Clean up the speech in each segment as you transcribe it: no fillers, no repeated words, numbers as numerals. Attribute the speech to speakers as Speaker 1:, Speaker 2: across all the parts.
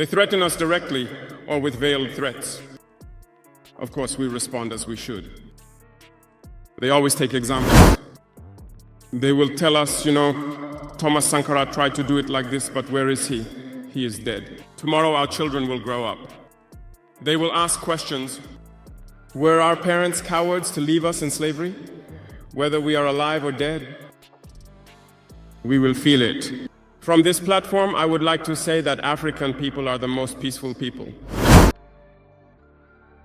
Speaker 1: They threaten us directly or with veiled threats. Of course, we respond as we should. They always take examples. They will tell us, Thomas Sankara tried to do it like this, but where is he? He is dead. Tomorrow our children will grow up. They will ask questions. Were our parents cowards to leave us in slavery? Whether we are alive or dead? We will feel it. From this platform, I would like to say that African people are the most peaceful people.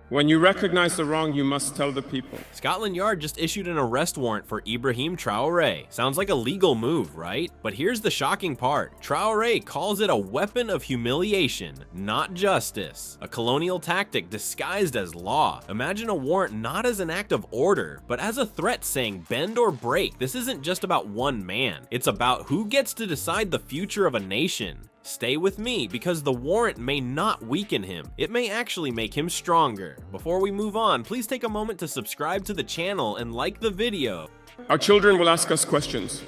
Speaker 1: When you recognize the wrong, you must tell the people.
Speaker 2: Scotland Yard just issued an arrest warrant for Ibrahim Traoré. Sounds like a legal move, right? But here's the shocking part. Traoré calls it a weapon of humiliation, not justice. A colonial tactic disguised as law. Imagine a warrant not as an act of order, but as a threat saying bend or break. This isn't just about one man. It's about who gets to decide the future of a nation. Stay with me, because the warrant may not weaken him. It may actually make him stronger. Before we move on, please take a moment to subscribe to the channel and like the video.
Speaker 1: Our children will ask us questions.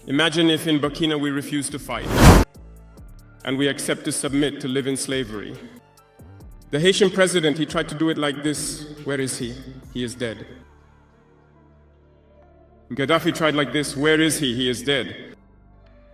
Speaker 1: Imagine if in Burkina we refuse to fight, and we accept to submit to live in slavery. The Haitian president, he tried to do it like this. Where is he? He is dead. Gaddafi tried like this. Where is he? He is dead.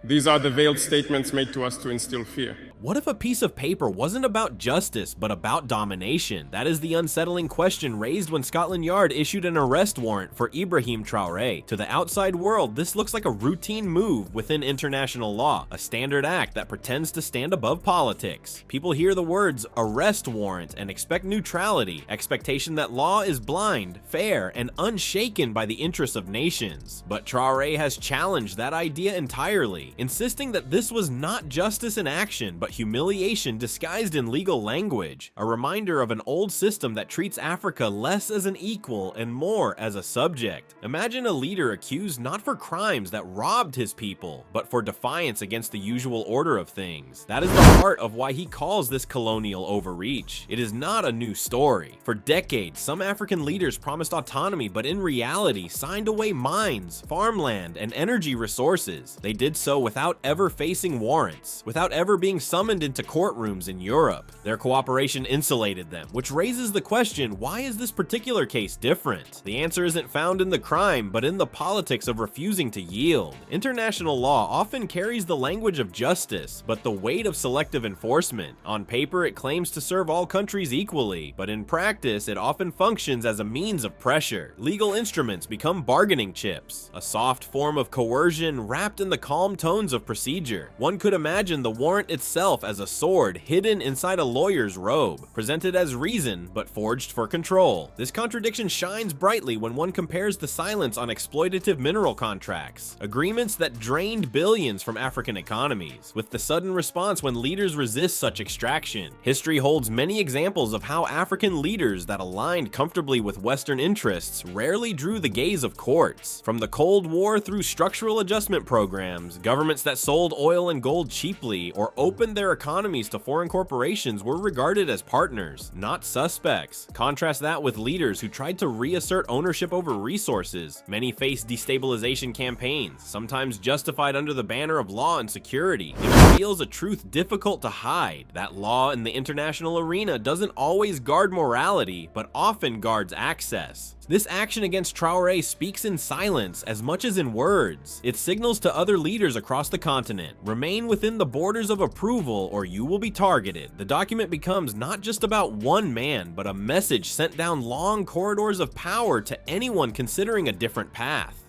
Speaker 1: These are the veiled statements made to us to instill fear.
Speaker 2: What if a piece of paper wasn't about justice, but about domination? That is the unsettling question raised when Scotland Yard issued an arrest warrant for Ibrahim Traoré. To the outside world, this looks like a routine move within international law, a standard act that pretends to stand above politics. People hear the words arrest warrant and expect neutrality, expectation that law is blind, fair, and unshaken by the interests of nations. But Traoré has challenged that idea entirely, insisting that this was not justice in action, but humiliation disguised in legal language, a reminder of an old system that treats Africa less as an equal and more as a subject. Imagine a leader accused not for crimes that robbed his people, but for defiance against the usual order of things. That is the heart of why he calls this colonial overreach. It is not a new story. For decades, some African leaders promised autonomy, but in reality signed away mines, farmland, and energy resources. They did so without ever facing warrants, without ever being summoned into courtrooms in Europe. Their cooperation insulated them, which raises the question, why is this particular case different? The answer isn't found in the crime, but in the politics of refusing to yield. International law often carries the language of justice, but the weight of selective enforcement. On paper, it claims to serve all countries equally, but in practice, it often functions as a means of pressure. Legal instruments become bargaining chips, a soft form of coercion wrapped in the calm tones of procedure. One could imagine the warrant itself as a sword hidden inside a lawyer's robe, presented as reason but forged for control. This contradiction shines brightly when one compares the silence on exploitative mineral contracts, agreements that drained billions from African economies, with the sudden response when leaders resist such extraction. History holds many examples of how African leaders that aligned comfortably with Western interests rarely drew the gaze of courts. From the Cold War through structural adjustment programs, governments that sold oil and gold cheaply or opened their economies to foreign corporations were regarded as partners, not suspects. Contrast that with leaders who tried to reassert ownership over resources. Many faced destabilization campaigns, sometimes justified under the banner of law and security. It reveals a truth difficult to hide, that law in the international arena doesn't always guard morality, but often guards access. This action against Traoré speaks in silence as much as in words. It signals to other leaders across the continent, remain within the borders of approval or you will be targeted. The document becomes not just about one man, but a message sent down long corridors of power to anyone considering a different path.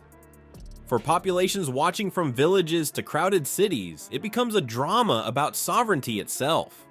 Speaker 2: For populations watching from villages to crowded cities, it becomes a drama about sovereignty itself.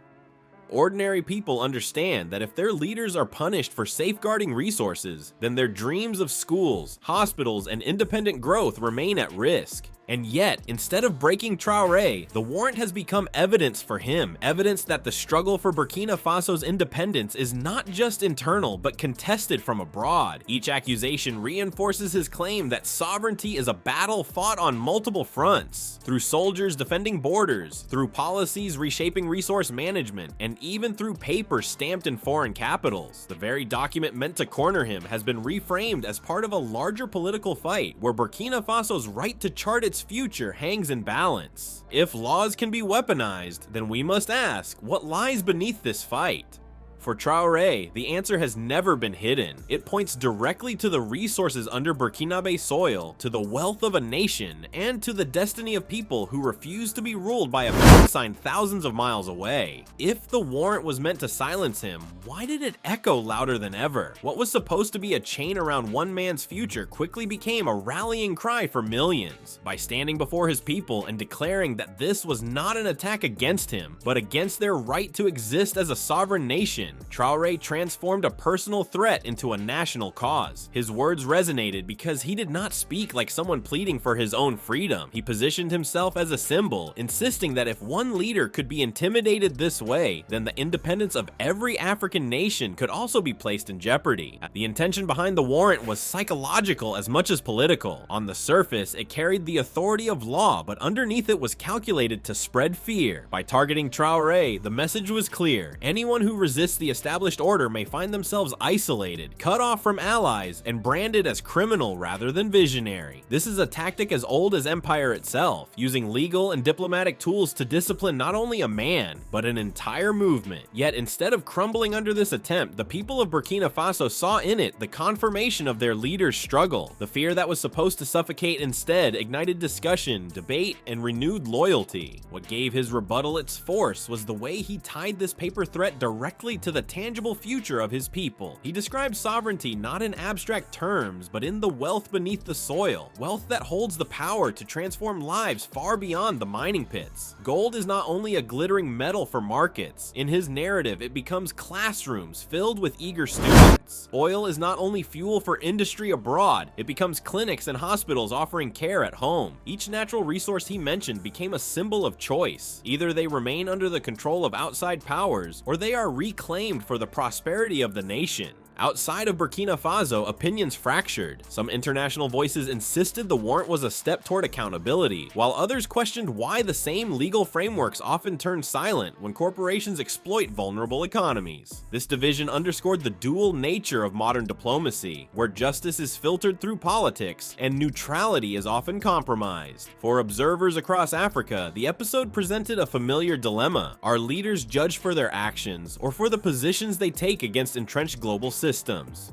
Speaker 2: Ordinary people understand that if their leaders are punished for safeguarding resources, then their dreams of schools, hospitals, and independent growth remain at risk. And yet, instead of breaking Traoré, the warrant has become evidence for him, evidence that the struggle for Burkina Faso's independence is not just internal, but contested from abroad. Each accusation reinforces his claim that sovereignty is a battle fought on multiple fronts, through soldiers defending borders, through policies reshaping resource management, and even through paper stamped in foreign capitals. The very document meant to corner him has been reframed as part of a larger political fight, where Burkina Faso's right to chart its its future hangs in balance. If laws can be weaponized, then we must ask, what lies beneath this fight? For Traoré, the answer has never been hidden. It points directly to the resources under Burkinabe soil, to the wealth of a nation, and to the destiny of people who refuse to be ruled by a pound sign thousands of miles away. If the warrant was meant to silence him, why did it echo louder than ever? What was supposed to be a chain around one man's future quickly became a rallying cry for millions. By standing before his people and declaring that this was not an attack against him, but against their right to exist as a sovereign nation, Traoré transformed a personal threat into a national cause. His words resonated because he did not speak like someone pleading for his own freedom. He positioned himself as a symbol, insisting that if one leader could be intimidated this way, then the independence of every African nation could also be placed in jeopardy. The intention behind the warrant was psychological as much as political. On the surface, it carried the authority of law, but underneath it was calculated to spread fear. By targeting Traoré, the message was clear. Anyone who resists the established order may find themselves isolated, cut off from allies, and branded as criminal rather than visionary. This is a tactic as old as empire itself, using legal and diplomatic tools to discipline not only a man, but an entire movement. Yet instead of crumbling under this attempt, the people of Burkina Faso saw in it the confirmation of their leader's struggle. The fear that was supposed to suffocate instead ignited discussion, debate, and renewed loyalty. What gave his rebuttal its force was the way he tied this paper threat directly to the tangible future of his people. He described sovereignty not in abstract terms, but in the wealth beneath the soil, wealth that holds the power to transform lives far beyond the mining pits. Gold is not only a glittering metal for markets. In his narrative, it becomes classrooms filled with eager students. Oil is not only fuel for industry abroad, it becomes clinics and hospitals offering care at home. Each natural resource he mentioned became a symbol of choice. Either they remain under the control of outside powers, or they are reclaimed for the prosperity of the nation. Outside of Burkina Faso, opinions fractured. Some international voices insisted the warrant was a step toward accountability, while others questioned why the same legal frameworks often turn silent when corporations exploit vulnerable economies. This division underscored the dual nature of modern diplomacy, where justice is filtered through politics and neutrality is often compromised. For observers across Africa, the episode presented a familiar dilemma. Are leaders judged for their actions or for the positions they take against entrenched global systems?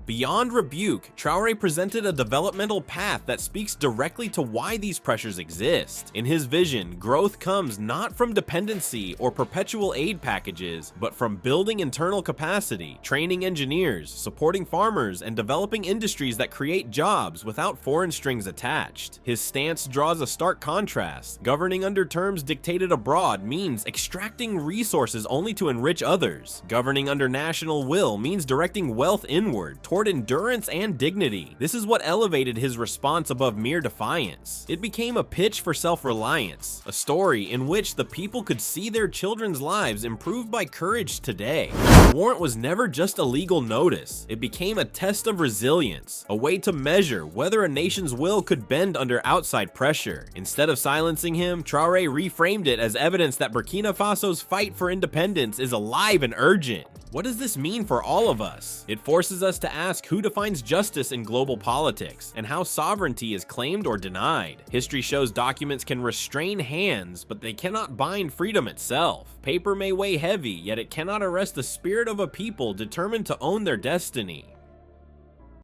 Speaker 2: Beyond rebuke, Traoré presented a developmental path that speaks directly to why these pressures exist. In his vision, growth comes not from dependency or perpetual aid packages, but from building internal capacity, training engineers, supporting farmers, and developing industries that create jobs without foreign strings attached. His stance draws a stark contrast. Governing under terms dictated abroad means extracting resources only to enrich others. Governing under national will means directing wealth inward, toward endurance and dignity. This is what elevated his response above mere defiance. It became a pitch for self-reliance, a story in which the people could see their children's lives improved by courage today. The warrant was never just a legal notice. It became a test of resilience, a way to measure whether a nation's will could bend under outside pressure. Instead of silencing him, Traoré reframed it as evidence that Burkina Faso's fight for independence is alive and urgent. What does this mean for all of us? It forces us to ask who defines justice in global politics and how sovereignty is claimed or denied. History shows documents can restrain hands, but they cannot bind freedom itself. Paper may weigh heavy, yet it cannot arrest the spirit of a people determined to own their destiny.